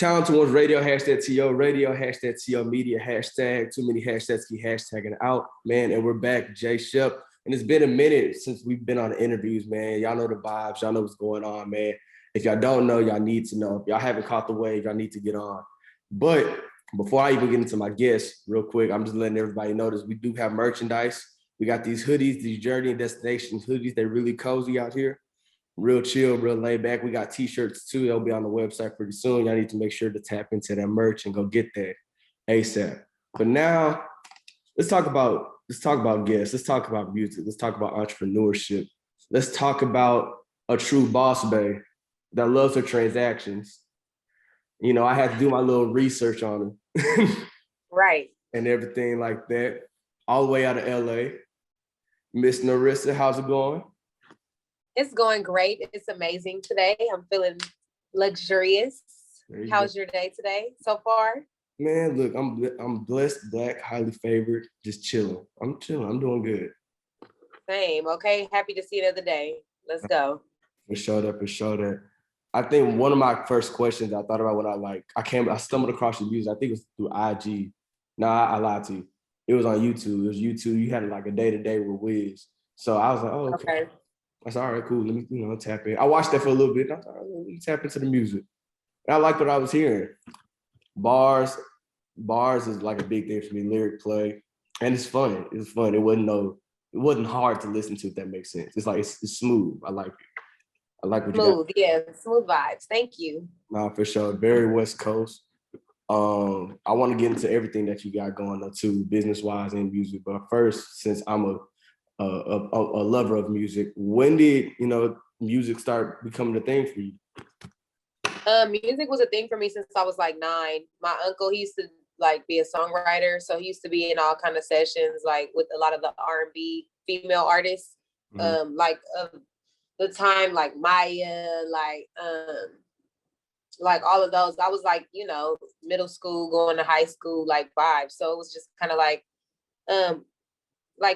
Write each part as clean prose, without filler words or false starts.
Town to One's radio, hashtag TO radio, hashtag TO media, hashtag too many hashtags keep hashtagging out, man. And we're back, Jay Shep. And it's been a minute since we've been on the interviews, man. Y'all know the vibes, y'all know what's going on, man. If y'all don't know, y'all need to know. If y'all haven't caught the wave, y'all need to get on. But before I even get into my guests, real quick, I'm just letting everybody know this. We do have merchandise. We got these hoodies, these journey and destination hoodies. They're really cozy out here. Real chill, real laid back. We got t-shirts too. They'll be on the website pretty soon. Y'all need to make sure to tap into that merch and go get that ASAP. But now let's talk about guests. Let's talk about music. Let's talk about entrepreneurship. Let's talk about a true boss bae that loves her transactions. You know, I had to do my little research on her. Right. And everything like that. All the way out of LA. Miss Narissa, how's it going? It's going great. It's amazing today. I'm feeling luxurious. How's your day today so far? Man, look, I'm blessed, black, highly favored, just chilling. I'm chilling. I'm doing good. Same. Okay. Happy to see another day. Let's go. For sure that. I think one of my first questions I thought about when I stumbled across your music. I think it was through IG. Nah, I lied to you. It was on YouTube. It was YouTube. You had like a day-to-day with Wiz. So I was like, oh, okay. I said, all right, cool. Let me, tap in. I watched that for a little bit. I thought, let me tap into the music. And I liked what I was hearing. Bars is like a big thing for me. Lyric play, and it's fun. It was fun. It wasn't hard to listen to. If that makes sense. It's like it's smooth. I like it. I like what smooth, you got. Yeah, smooth vibes. Thank you. Nah, for sure. Very West Coast. I want to get into everything that you got going on too, business wise and music. But first, since I'm a lover of music, when did music start becoming a thing for you? Music was a thing for me since I was like 9. My uncle, he used to like be a songwriter, so he used to be in all kind of sessions like with a lot of the R&B female artists, like of the time, like Maya, like all of those. I was like, middle school going to high school like vibe, so it was just kind of like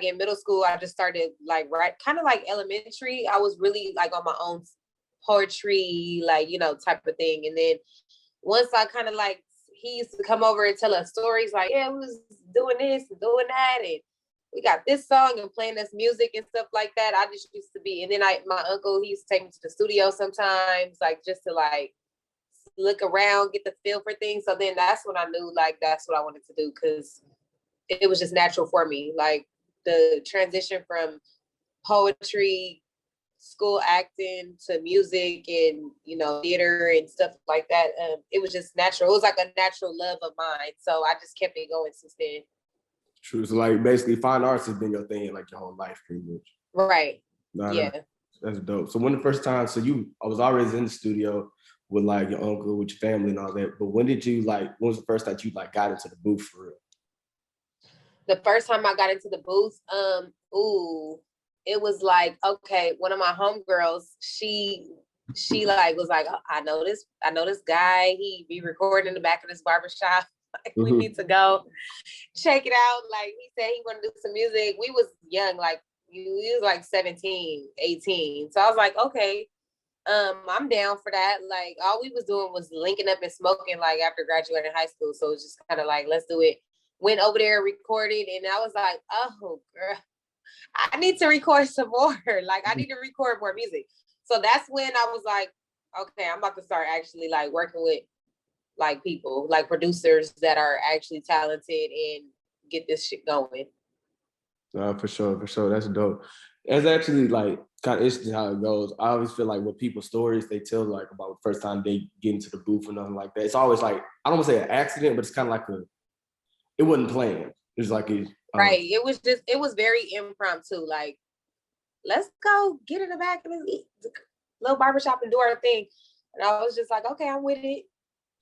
in middle school, I just started like kind of like elementary. I was really like on my own poetry, like, type of thing. And then once I kind of like, he used to come over and tell us stories like, yeah, we was doing this and doing that. And we got this song and playing this music and stuff like that. I just used to be. And then my uncle, he used to take me to the studio sometimes, like just to like look around, get the feel for things. So then that's when I knew like, that's what I wanted to do. Cause it was just natural for me. Like, the transition from poetry, school acting to music and, theater and stuff like that. It was just natural. It was like a natural love of mine. So I just kept it going since then. True. So like basically fine arts has been your thing like your whole life pretty much. Right. Yeah. That's dope. So when the first time, I was always in the studio with like your uncle, with your family and all that. But when was the first time you like got into the booth for real? The first time I got into the booth, it was like, okay, one of my homegirls, she like was like, oh, I know this guy, he be recording in the back of this barbershop. Like, we need to go check it out. Like, he said he wanted to do some music. We was young, like we was like 17, 18. So I was like, okay, I'm down for that. Like, all we was doing was linking up and smoking like after graduating high school. So it's just kind of like, let's do it. Went over there, recorded, and I was like, oh, girl, I need to record some more. Like, I need to record more music. So that's when I was like, okay, I'm about to start actually like working with like people, like producers that are actually talented and get this shit going. For sure. That's dope. It's actually like kind of interesting how it goes. I always feel like with people's stories they tell like about the first time they get into the booth or nothing like that, it's always like, I don't want to say an accident, but it's kind of like it wasn't planned. It was like right. It was very impromptu. Like, let's go get in the back of this little barbershop and do our thing. And I was just like, okay, I'm with it.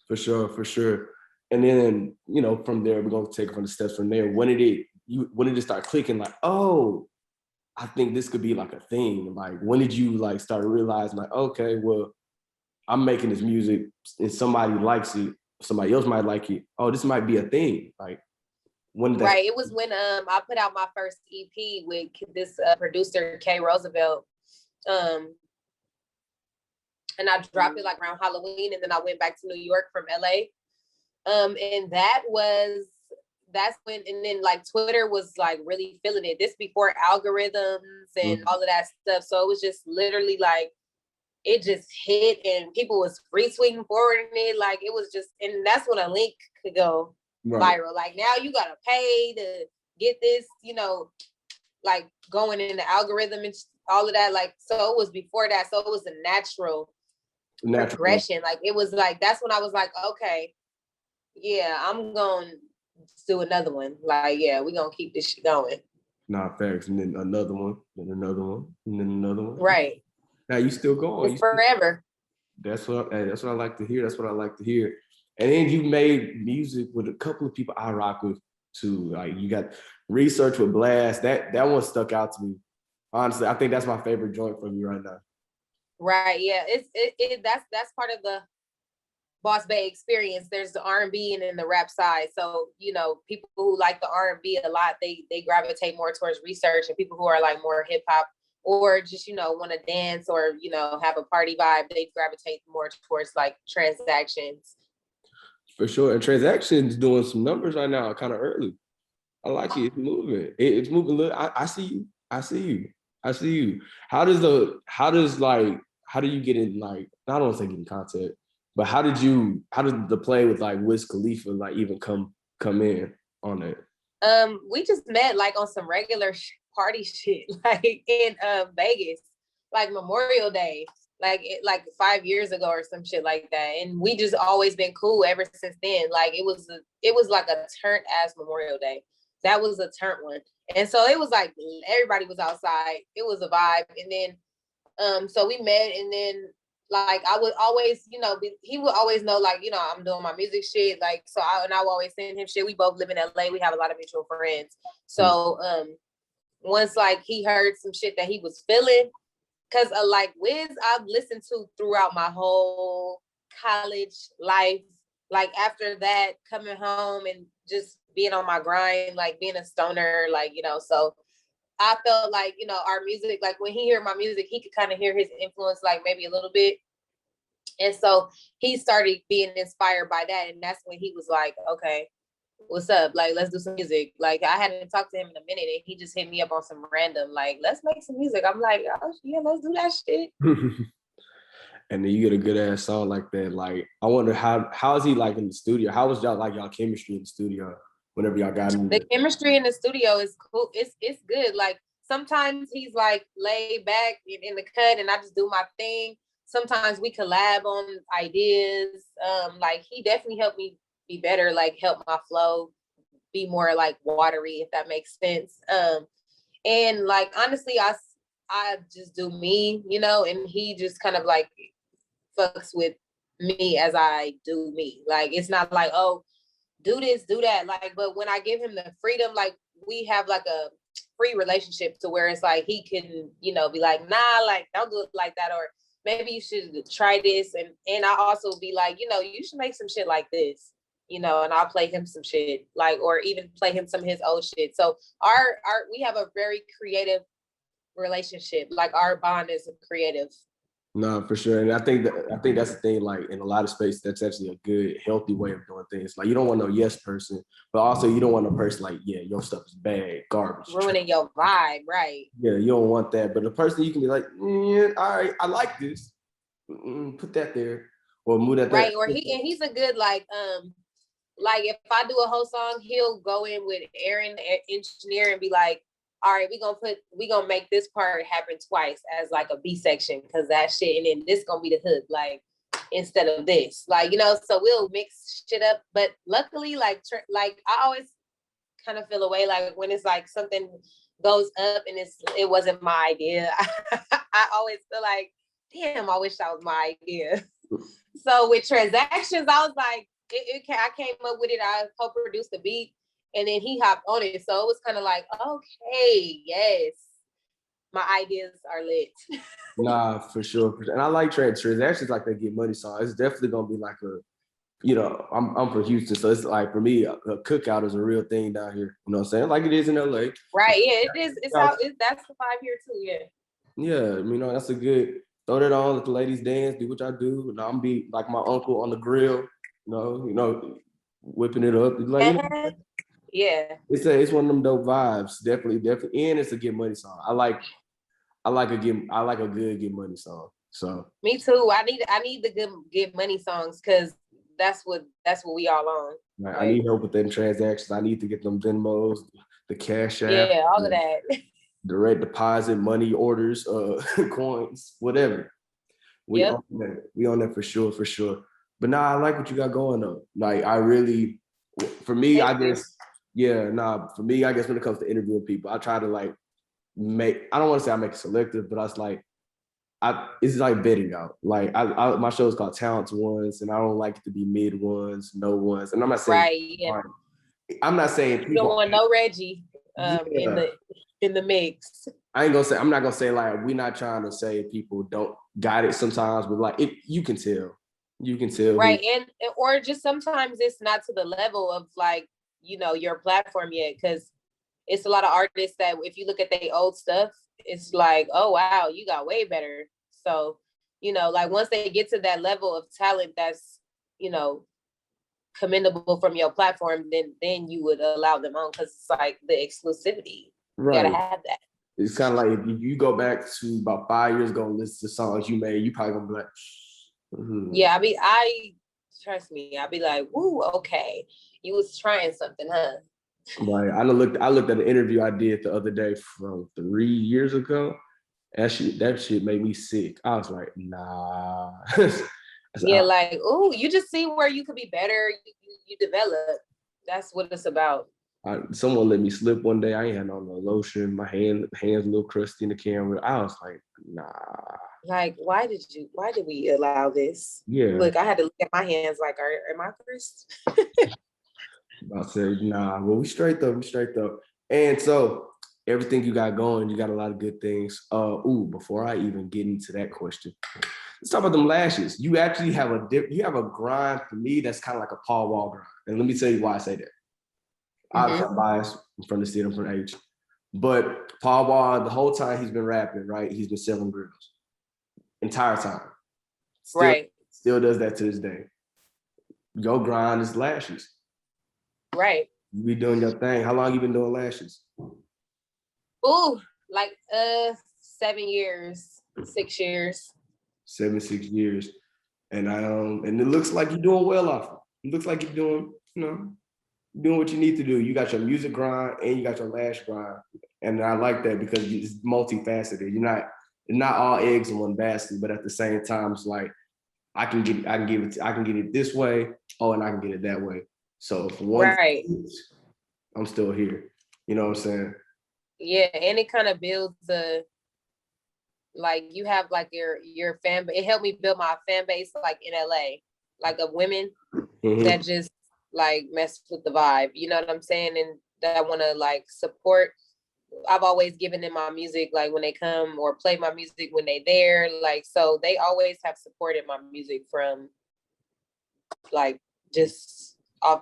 For sure. And then, from there, we're going to take it from the steps from there. When did it start clicking? Like, oh, I think this could be like a thing. Like, when did you like start realizing like, okay, well, I'm making this music and somebody likes it. Somebody else might like it. Oh, this might be a thing. Like, right. It was when I put out my first EP with this producer, Kay Roosevelt. and I dropped it like around Halloween, and then I went back to New York from LA. And that's when, and then like Twitter was like really feeling it. This before algorithms and all of that stuff. So it was just literally like, it just hit and people was retweeting, forwarding it. Like it was just, and that's when a link could go viral. Like now you gotta pay to get this, like going in the algorithm and all of that. Like, so it was before that. So it was a natural progression. Like it was like, that's when I was like, okay, yeah, I'm going to do another one. Like, yeah, we're going to keep this shit going. Nah, facts. And then another one, then another one, and then another one. Right. Now you still going. It's forever. That's what I like to hear. That's what I like to hear. And then you made music with a couple of people I rock with too. Like you got Research with Blxst. That one stuck out to me. Honestly, I think that's my favorite joint from you right now. Right. Yeah. That's part of the Boss Bae experience. There's the R&B and then the rap side. So, people who like the R&B a lot, they gravitate more towards Research, and people who are like more hip hop or just, want to dance or, have a party vibe, they gravitate more towards like Transactions. For sure. And Transactions doing some numbers right now, kind of early. I like it. It's moving. It's moving. Look, I see you. I see you. How do you get in, like, I don't want to say get in contact, but how did the play with like Wiz Khalifa like even come in on it? We just met like on some regular party shit, like in Vegas, like Memorial Day, like 5 years ago or some shit like that. And we just always been cool ever since then. Like it was like a turnt ass Memorial Day. That was a turnt one. And so it was like everybody was outside. It was a vibe. And then so we met, and then like I would always, he would always know, like, I'm doing my music shit. Like, so I would always send him shit. We both live in LA. We have a lot of mutual friends. So once like he heard some shit that he was feeling, because like Wiz, I've listened to throughout my whole college life. Like after that, coming home and just being on my grind, like being a stoner, like, so I felt like, our music, like when he heard my music, he could kind of hear his influence, like maybe a little bit. And so he started being inspired by that. And that's when he was like, okay, what's up? Like, let's do some music. Like I hadn't talked to him in a minute, and he just hit me up on some random, like, let's make some music. I'm like, oh yeah, let's do that shit. And then you get a good ass song like that. Like, I wonder how is he like in the studio? How was y'all chemistry in the studio whenever y'all got in? The chemistry in the studio is cool. It's good. Like sometimes he's like laid back in the cut, and I just do my thing. Sometimes we collab on ideas. Like he definitely helped me be better, like help my flow be more like watery, if that makes sense. And like honestly, I just do me, and he just kind of like fucks with me as I do me. Like it's not like, oh, do this, do that. Like, but when I give him the freedom, like we have like a free relationship to where it's like he can, be like, nah, like don't do it like that, or maybe you should try this. And I also be like, you should make some shit like this, and I'll play him some shit, like, or even play him some of his old shit. So we have a very creative relationship. Like our bond is creative. No, for sure. And I think that's the thing, like in a lot of space, that's actually a good, healthy way of doing things. Like you don't want no yes person, but also you don't want a person like, yeah, your stuff is bad, garbage. Ruining your vibe, right? Yeah, you don't want that. But the person you can be like, yeah, all right, I like this. Put that there. Or move that right. there. Or he's a good like if I do a whole song, he'll go in with Aaron, engineer, and be like, all right, we gonna make this part happen twice as like a B section, because that shit, and then this gonna be the hook, like instead of this, like, so we'll mix shit up. But luckily, like I always kind of feel a way, like when it's like something goes up and it wasn't my idea. I always feel like, damn, I wish that was my idea. So with Transactions, I was like, I came up with it. I co-produced the beat, and then he hopped on it. So it was kind of like, okay, yes, my ideas are lit. Nah, for sure. And I like Transactions, like they get money song. It's definitely gonna be like I'm from Houston, so it's like for me, a cookout is a real thing down here. You know what I'm saying? Like it is in LA. Right. Yeah, it is. That's the vibe here too. Yeah. Yeah, that's a good. throw that on, let the ladies dance, do what y'all do. And I'm be like my uncle on the grill, whipping it up. Like, yeah. it's one of them dope vibes. Definitely. And it's a get money song. I like a good get money song. So me too. I need the good get money songs because that's what we all on. right, I need help with them transactions. I need to get them Venmos, the Cash App. Yeah, all of that. Direct deposit, money orders, coins, whatever. We on that for sure. But nah, I like what you got going though. Like I really, for me, I guess when it comes to interviewing people, I try to like I don't want to say I make it selective, but I was like, it's like bidding out. Like my show is called Talents Ones, and I don't like it to be mid ones, no ones. And I'm not saying I'm not saying people you don't want no Reggie in the mix. I'm not gonna say like we're not trying to say people don't got it sometimes, but like you can tell. Right. And or just sometimes it's not to the level of like, your platform yet. Cause it's a lot of artists that if you look at their old stuff, it's like, oh wow, you got way better. So, like once they get to that level of talent that's, commendable from your platform, then you would allow them on because it's like the exclusivity. Right. You gotta have that. It's kind of like if you go back to about 5 years ago and listen to songs you made, you probably gonna be like, yeah, trust me, I'll be like, woo, okay. You was trying something, huh? Right. I looked at an interview I did the other day from 3 years ago. That shit made me sick. I was like, nah. Yeah, like, ooh, you just see where you could be better. You develop. That's what it's about. Someone let me slip one day. I ain't had no lotion. My hands a little crusty in the camera. I was like, nah. Like, why did we allow this? Yeah. Look, I had to look at my hands like, am I cursed? I said, nah, well, we straight though. And so everything you got going, you got a lot of good things. Before I even get into that question, let's talk about them lashes. You actually have a grind for me that's kind of like a Paul Wall grind. And let me tell you why I say that. Obviously, I'm biased. I'm from the city, I'm from H. But Paul Wall, the whole time he's been rapping, right? He's been selling grills. Entire time. Still does that to this day. Your grind is lashes. Right. You be doing your thing. How long you been doing lashes? Ooh, like 7 years, 6 years. 6 years. And it looks like you're doing well off it. It looks like you're doing, doing what you need to do. You got your music grind and you got your lash grind. And I like that because it's multifaceted. You're not all eggs in one basket, but at the same time, it's like I can get it this way, and I can get it that way. So for one, I'm still here. You know what I'm saying? Yeah, and it kind of builds you have like your fan base. It helped me build my fan base like in LA, like of women that just like mess with the vibe. You know what I'm saying? And that I want to like support. I've always given them my music like when they come or play my music when they there. Like so they always have supported my music from like just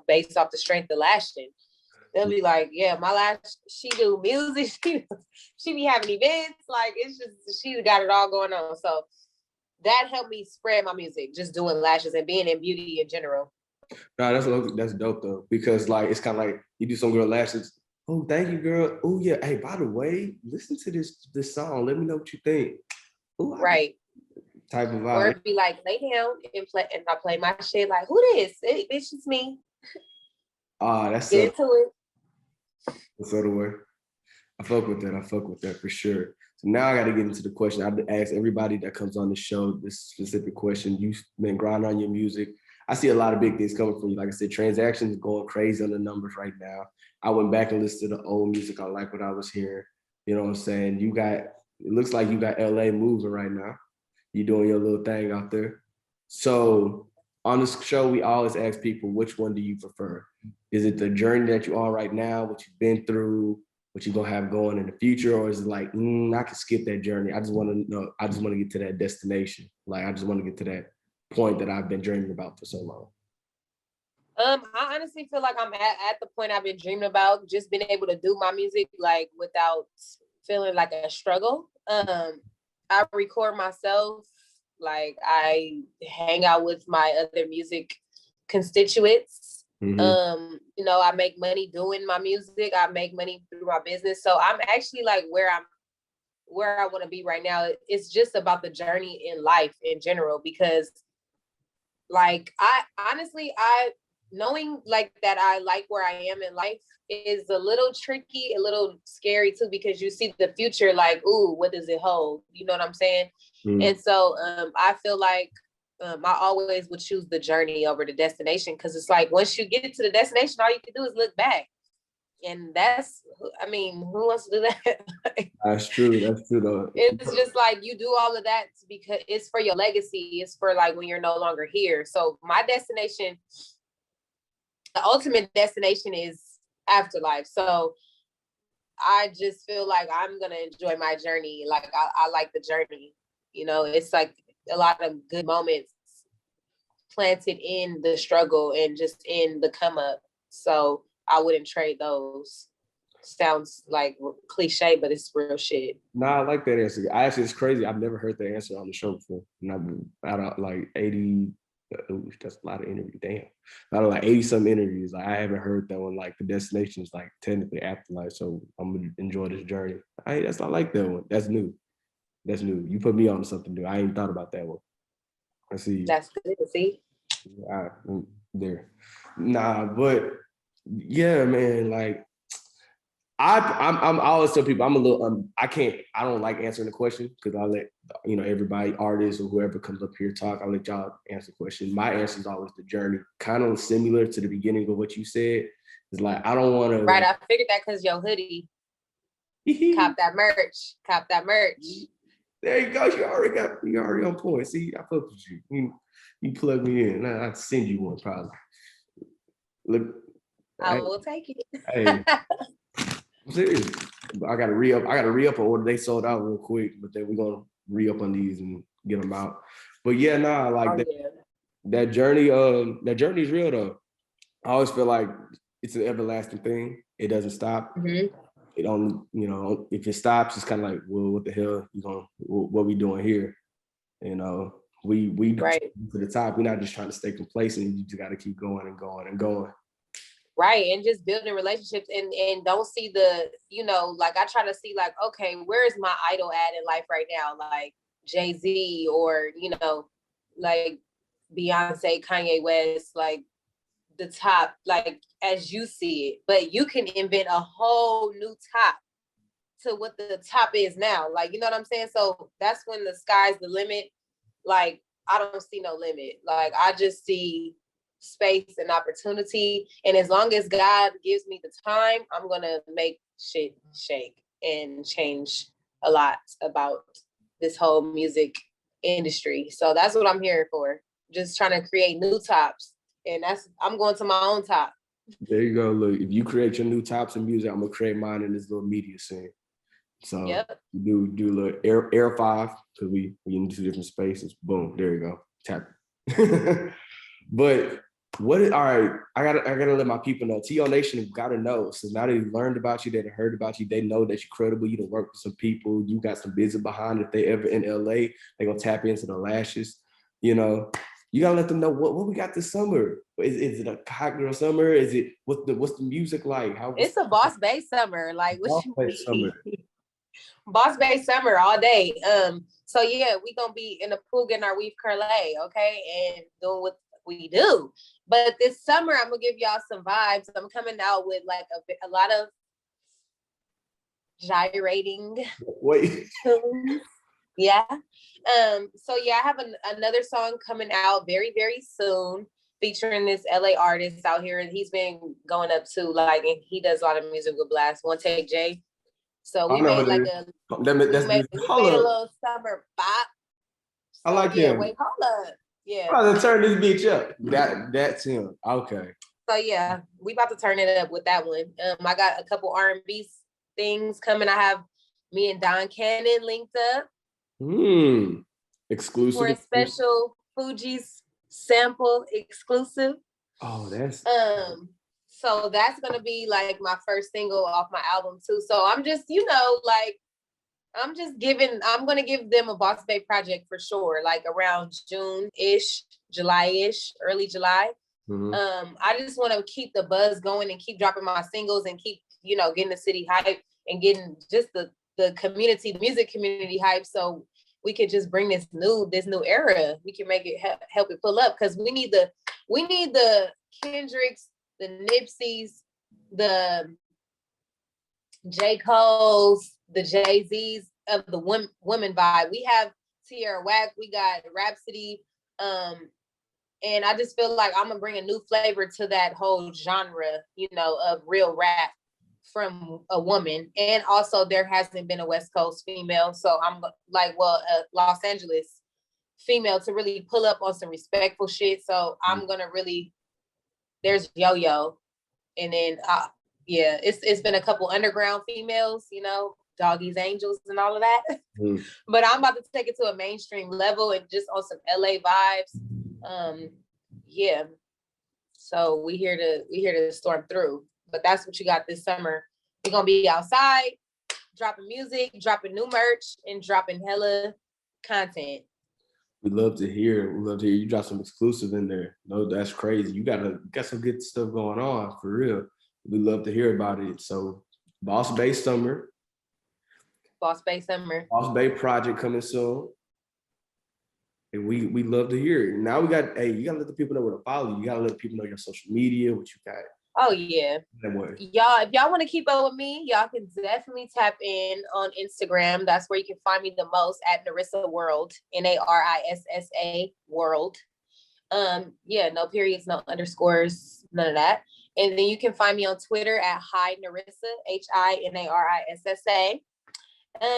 based off the strength of lashing. They'll be like, yeah, my lash, she do music, she be having events, like it's just she got it all going on. So that helped me spread my music, just doing lashes and being in beauty in general. No, that's dope though, because like it's kind of like you do some girl lashes. Oh, thank you, girl. Oh yeah. Hey, by the way, listen to this song. Let me know what you think. Ooh, right. Type of vibe. Or it'd be like lay down and I play my shit like, who this? Hey, bitch, it's me. That's get into it. That's the way. I fuck with that for sure. So now I got to get into the question. I ask everybody that comes on the show this specific question. You've been grinding on your music. I see a lot of big things coming from you. Like I said, transactions going crazy on the numbers right now. I went back and listened to the old music. I like what I was hearing. You know what I'm saying? It looks like you got LA moving right now. You're doing your little thing out there. So on this show, we always ask people, which one do you prefer? Is it the journey that you are right now, what you've been through, what you're gonna have going in the future? Or is it like, I can skip that journey. I just want to get to that destination. Like, I just want to get to that point that I've been dreaming about for so long. I honestly feel like I'm at the point I've been dreaming about, just being able to do my music like without feeling like a struggle. I record myself Like I hang out with my other music constituents. You know, I make money doing my music. I make money through my business. So I'm actually like where I want to be right now. It's just about the journey in life in general, because like I knowing like that I like where I am in life is a little tricky, a little scary too, because you see the future like, ooh, what does it hold? You know what I'm saying? And so I feel like I always would choose the journey over the destination, because it's like once you get to the destination, all you can do is look back. And that's, I mean, who wants to do that? That's true. That's true though. It's just like you do all of that because it's for your legacy. It's for like when you're no longer here. So my destination, the ultimate destination is afterlife. So I just feel like I'm gonna enjoy my journey. Like I like the journey. You know, it's like a lot of good moments planted in the struggle and just in the come up. So I wouldn't trade those. Sounds like cliche, but it's real shit. Nah, I like that answer. I actually, it's crazy. I've never heard that answer on the show before. And I've out of like 80, that's a lot of interviews. Damn. Out of like 80 some interviews, like I haven't heard that one. Like the destination is like technically afterlife. So I'm gonna enjoy this journey. I like that one. That's new. That's new. You put me on something new. I ain't thought about that one. I see. That's good. See? There. Nah, but yeah, man, like I always tell people I'm a little I don't like answering the question because I let everybody, artists or whoever comes up here talk. I let y'all answer the question. My answer is always the journey, kind of similar to the beginning of what you said. It's like I don't want to. Right, I figured that because your hoodie. Cop that merch. Cop that merch. There you go. You already on point. See, I fuck with you. You plug me in. I'd send you one probably. Look, I will take it. Hey. I'm serious. I gotta re-up. I gotta re-up an order. They sold out real quick, but then we're gonna re-up on these and get them out. But yeah, nah, like that journey. That journey is real though. I always feel like it's an everlasting thing. It doesn't stop. It only, if it stops, it's kind of like, well, what the hell? What we doing here? We right to the top. We're not just trying to stay complacent. You just got to keep going and going and going. Right. And just building relationships and don't see the, like I try to see like, okay, where is my idol at in life right now? Like Jay-Z or, like Beyonce, Kanye West, like the top, like as you see it, but you can invent a whole new top to what the top is now. Like, you know what I'm saying? So that's when the sky's the limit. Like, I don't see no limit. Like, I just see space and opportunity. And as long as God gives me the time, I'm going to make shit shake and change a lot about this whole music industry. So that's what I'm here for. Just trying to create new tops. And I'm going to my own top. There you go. Look, if you create your new tops in music, I'm going to create mine in this little media scene. So do a little air 5 because we in 2 different spaces. Boom, there you go. Tap. But all right, I gotta let my people know. TO Nation gotta know. So now they learned about you, they heard about you, they know that you're credible, you done work with some people, you got some business behind it. If they ever in LA, they gonna tap into the lashes. You gotta let them know what we got this summer. Is it a hot girl summer? Is it what's the music like? It's a Boss Bae summer. Like what Boss Bae summer. Boss Bae summer all day. So yeah, we gonna be in the pool getting our weave curly, okay, and doing what we do. But this summer, I'm gonna give y'all some vibes. I'm coming out with like a lot of gyrating. Wait. Yeah. So yeah, I have another song coming out very, very soon, featuring this LA artist out here, and he's been going up to like, and he does a lot of music with Blxst. One Take J. So we made like a little summer bop. So, I like him. Wait, hold up. Yeah. I'm about to turn this bitch up. That's him. Okay. So yeah, we about to turn it up with that one. I got a couple R&B things coming. I have me and Don Cannon linked up. Exclusive. For a special Fuji's sample exclusive. Oh, that's so that's gonna be like my first single off my album too. So I'm just, like I'm going to give them a Boss Bae project for sure, like around June-ish, July-ish, early July. I just want to keep the buzz going and keep dropping my singles and keep, getting the city hype and getting just the community, the music community hype. So we could just bring this new era. We can make it help it pull up, because we need the Kendricks, the Nipseys, the J. Cole's, the Jay-Z's of the women vibe. We have Tierra Whack, we got Rhapsody, and I just feel like I'm gonna bring a new flavor to that whole genre, of real rap from a woman. And also there hasn't been a West Coast female, so I'm like, Los Angeles female to really pull up on some respectful shit. So I'm gonna really, there's Yo-Yo, and then yeah, it's been a couple underground females, Doggy's Angels and all of that. But I'm about to take it to a mainstream level and just on some LA vibes. Yeah. So we here to storm through. But that's what you got this summer. We're gonna be outside, dropping music, dropping new merch, and dropping hella content. We love to hear it. We love to hear you drop some exclusive in there. No, that's crazy. You got some good stuff going on, for real. We love to hear about it. So Boss Bae Summer. Boss Bae Summer. Boss Bae project coming soon. And we love to hear it. Now you gotta let the people know where to follow you. You gotta let people know your social media, what you got. Oh yeah. Y'all, if y'all want to keep up with me, y'all can definitely tap in on Instagram. That's where you can find me the most, at Narissa World, Narissa World. Yeah, no periods, no underscores, none of that. And then you can find me on Twitter at Hi Narissa, HINARISSA.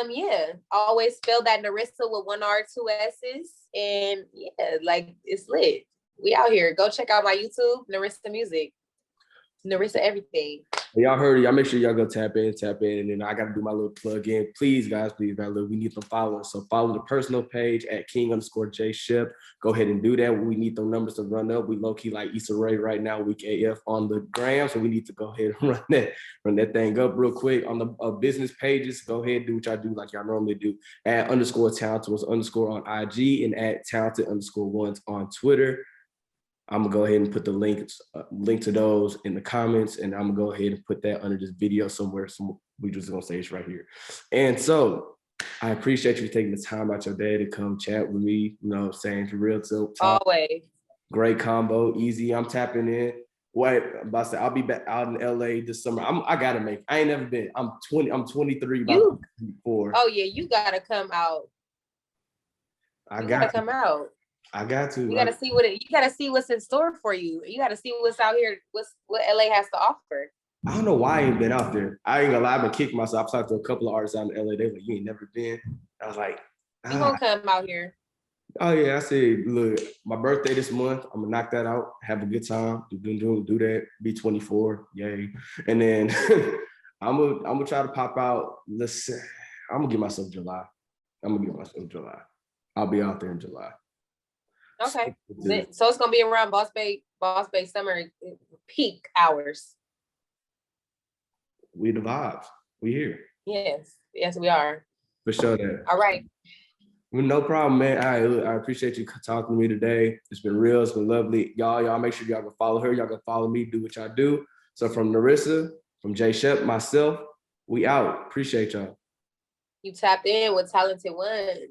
Yeah, always spell that Narissa with 1 R, 2 S's. And yeah, like, it's lit. We out here. Go check out my YouTube, Narissa Music. Narissa everything. Y'all heard it. Y'all make sure y'all go tap in. And then I got to do my little plug in. Please, guys, we need some followers. So follow the personal page at King_J Shep. Go ahead and do that. We need those numbers to run up. We low key like Issa Rae right now, week AF on the gram. So we need to go ahead and run that thing up real quick. On the business pages, go ahead and do what y'all do like y'all normally do. At _talented__ on IG, and at talented_ones on Twitter. I'm gonna go ahead and put the link to those in the comments, and I'm gonna go ahead and put that under this video somewhere. So we just gonna say it's right here. And so I appreciate you taking the time out your day to come chat with me. Saying for real, always great combo, easy. I'm tapping in. Wait, I'm about to say I'll be back out in LA this summer. I gotta make. I ain't never been. I'm 20. I'm 23. About 24. Oh yeah, you gotta come out. You gotta come out. I got to. You gotta see what's in store for you. You gotta see what's out here, what LA has to offer. I don't know why I ain't been out there. I ain't gonna lie, I've been kicking myself. I've talked to a couple of artists out in LA. They like, you ain't never been. I was like, you gonna come out here. Oh yeah, I said, look, my birthday this month, I'm gonna knock that out, have a good time, do that, be 24, yay. And then I'm gonna try to pop out. I'm gonna give myself July. I'll be out there in July. Okay. So it's gonna be around Boss Bae Summer peak hours. We the vibes. We here. Yes, we are. For sure that. All right. Well, no problem, man. I appreciate you talking to me today. It's been real. It's been lovely. Y'all make sure y'all can follow her. Y'all can follow me, do what y'all do. So from Narissa, from J Shep, myself, we out. Appreciate y'all. You tapped in with Talented Ones.